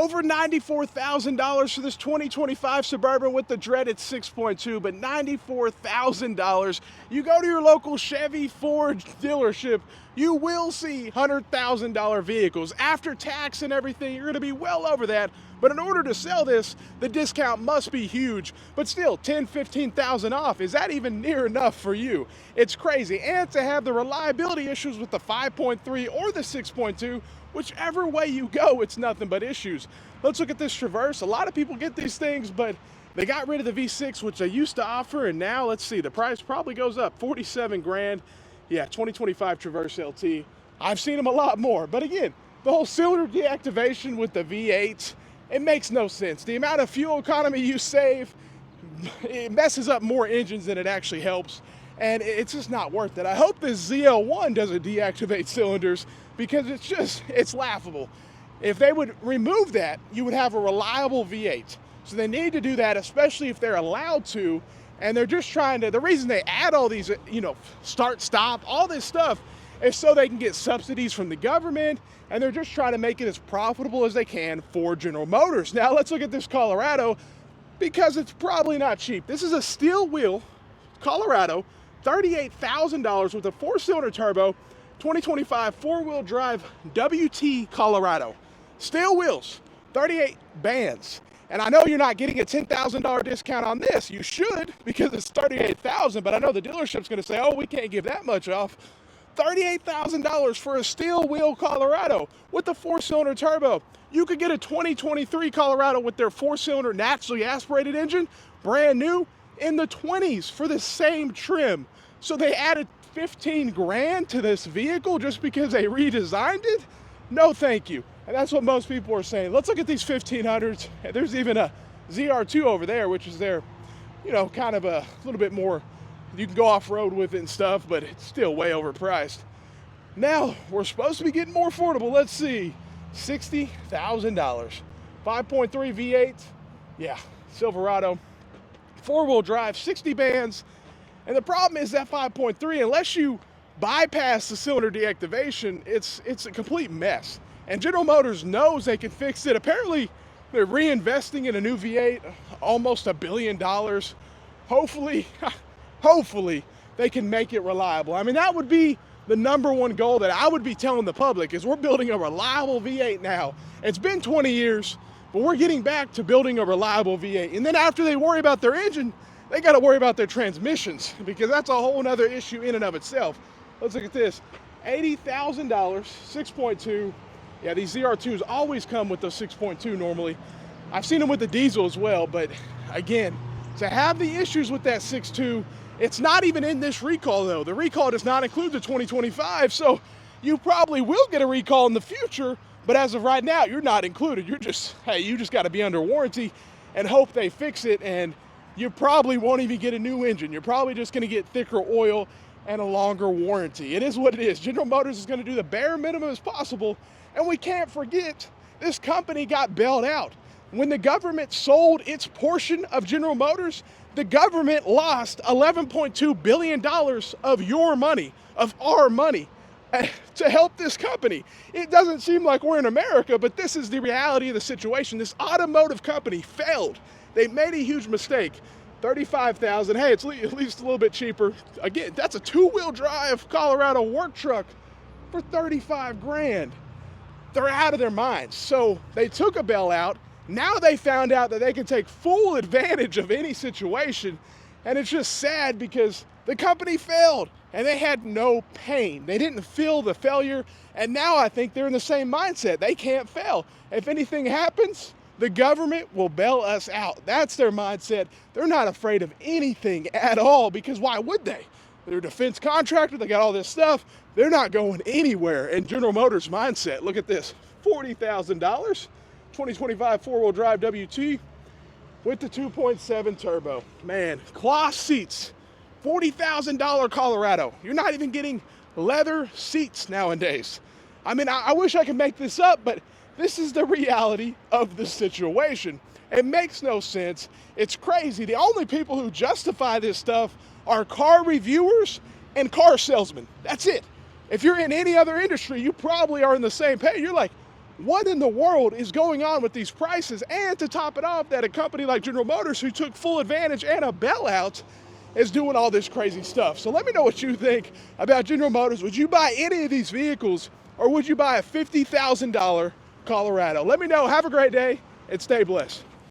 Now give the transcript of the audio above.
Over $94,000 for this 2025 Suburban with the dreaded 6.2, but $94,000. You go to your local Chevy Ford dealership, you will see $100,000 vehicles. After tax and everything, you're gonna be well over that. But in order to sell this, the discount must be huge. But still, $10,000, $15,000 off, is that even near enough for you? It's crazy. And to have the reliability issues with the 5.3 or the 6.2, whichever way you go, it's nothing but issues. Let's look at this Traverse. A lot of people get these things, but they got rid of the V6, which they used to offer, and now, let's see, the price probably goes up, 47 grand. Yeah, 2025 Traverse LT. I've seen them a lot more, but again, the whole cylinder deactivation with the V8, it makes no sense. The amount of fuel economy you save, it messes up more engines than it actually helps, and it's just not worth it. I hope this ZL1 doesn't deactivate cylinders, because it's laughable. If they would remove that, you would have a reliable V8. So they need to do that, especially if they're allowed to, and they're just trying to, the reason they add all these, start, stop, all this stuff is so they can get subsidies from the government, and they're just trying to make it as profitable as they can for General Motors. Now let's look at this Colorado, because it's probably not cheap. This is a steel wheel Colorado, $38,000 with a 4-cylinder turbo, 2025 4-wheel drive WT Colorado. Steel wheels, 38 bands. And I know you're not getting a $10,000 discount on this. You should, because it's $38,000, but I know the dealership's gonna say, oh, we can't give that much off. $38,000 for a steel wheel Colorado with a 4-cylinder turbo. You could get a 2023 Colorado with their 4-cylinder naturally aspirated engine, brand new, in the 20s for the same trim. So they added 15 grand to this vehicle just because they redesigned it? No, thank you. And that's what most people are saying. Let's look at these 1500s. There's even a ZR2 over there, which is their, kind of a little bit more, you can go off-road with it and stuff, but it's still way overpriced. Now, we're supposed to be getting more affordable. Let's see, $60,000. 5.3 V8, yeah, Silverado, 4-wheel drive, 60 bands. And the problem is that 5.3, unless you bypass the cylinder deactivation, it's a complete mess. And General Motors knows they can fix it. Apparently, they're reinvesting in a new V8, almost $1 billion. Hopefully, they can make it reliable. I mean, that would be the #1 goal that I would be telling the public, is we're building a reliable V8 now. It's been 20 years, but we're getting back to building a reliable V8. And then after they worry about their engine, they got to worry about their transmissions, because that's a whole nother issue in and of itself. Let's look at this, $80,000, 6.2. Yeah, these ZR2s always come with the 6.2 normally. I've seen them with the diesel as well, but again, to have the issues with that 6.2, it's not even in this recall though. The recall does not include the 2025, so you probably will get a recall in the future, but as of right now, you're not included. You just got to be under warranty and hope they fix it, and you probably won't even get a new engine. You're probably just gonna get thicker oil and a longer warranty. It is what it is. General Motors is gonna do the bare minimum as possible, and we can't forget, this company got bailed out. When the government sold its portion of General Motors, the government lost $11.2 billion of your money, of our money, to help this company. It doesn't seem like we're in America, but this is the reality of the situation. This automotive company failed. They made a huge mistake. $35,000, hey, it's at least a little bit cheaper. Again, that's a 2-wheel drive Colorado work truck for 35 grand. They're out of their minds. So they took a bailout. Now they found out that they can take full advantage of any situation. And it's just sad because the company failed and they had no pain. They didn't feel the failure. And now I think they're in the same mindset. They can't fail. If anything happens, the government will bail us out. That's their mindset. They're not afraid of anything at all, because why would they? They're a defense contractor. They got all this stuff. They're not going anywhere. And General Motors mindset, look at this, $40,000, 2025 4-wheel drive WT with the 2.7 turbo. Man, cloth seats, $40,000 Colorado. You're not even getting leather seats nowadays. I mean, I wish I could make this up, but this is the reality of the situation. It makes no sense. It's crazy. The only people who justify this stuff are car reviewers and car salesmen. That's it. If you're in any other industry, you probably are in the same page. You're like, What in the world is going on with these prices? And to top it off, that a company like General Motors, who took full advantage and a bailout, is doing all this crazy stuff. So let me know what you think about General Motors. Would you buy any of these vehicles, or would you buy a $50,000 Colorado? Let me know. Have a great day and stay blessed.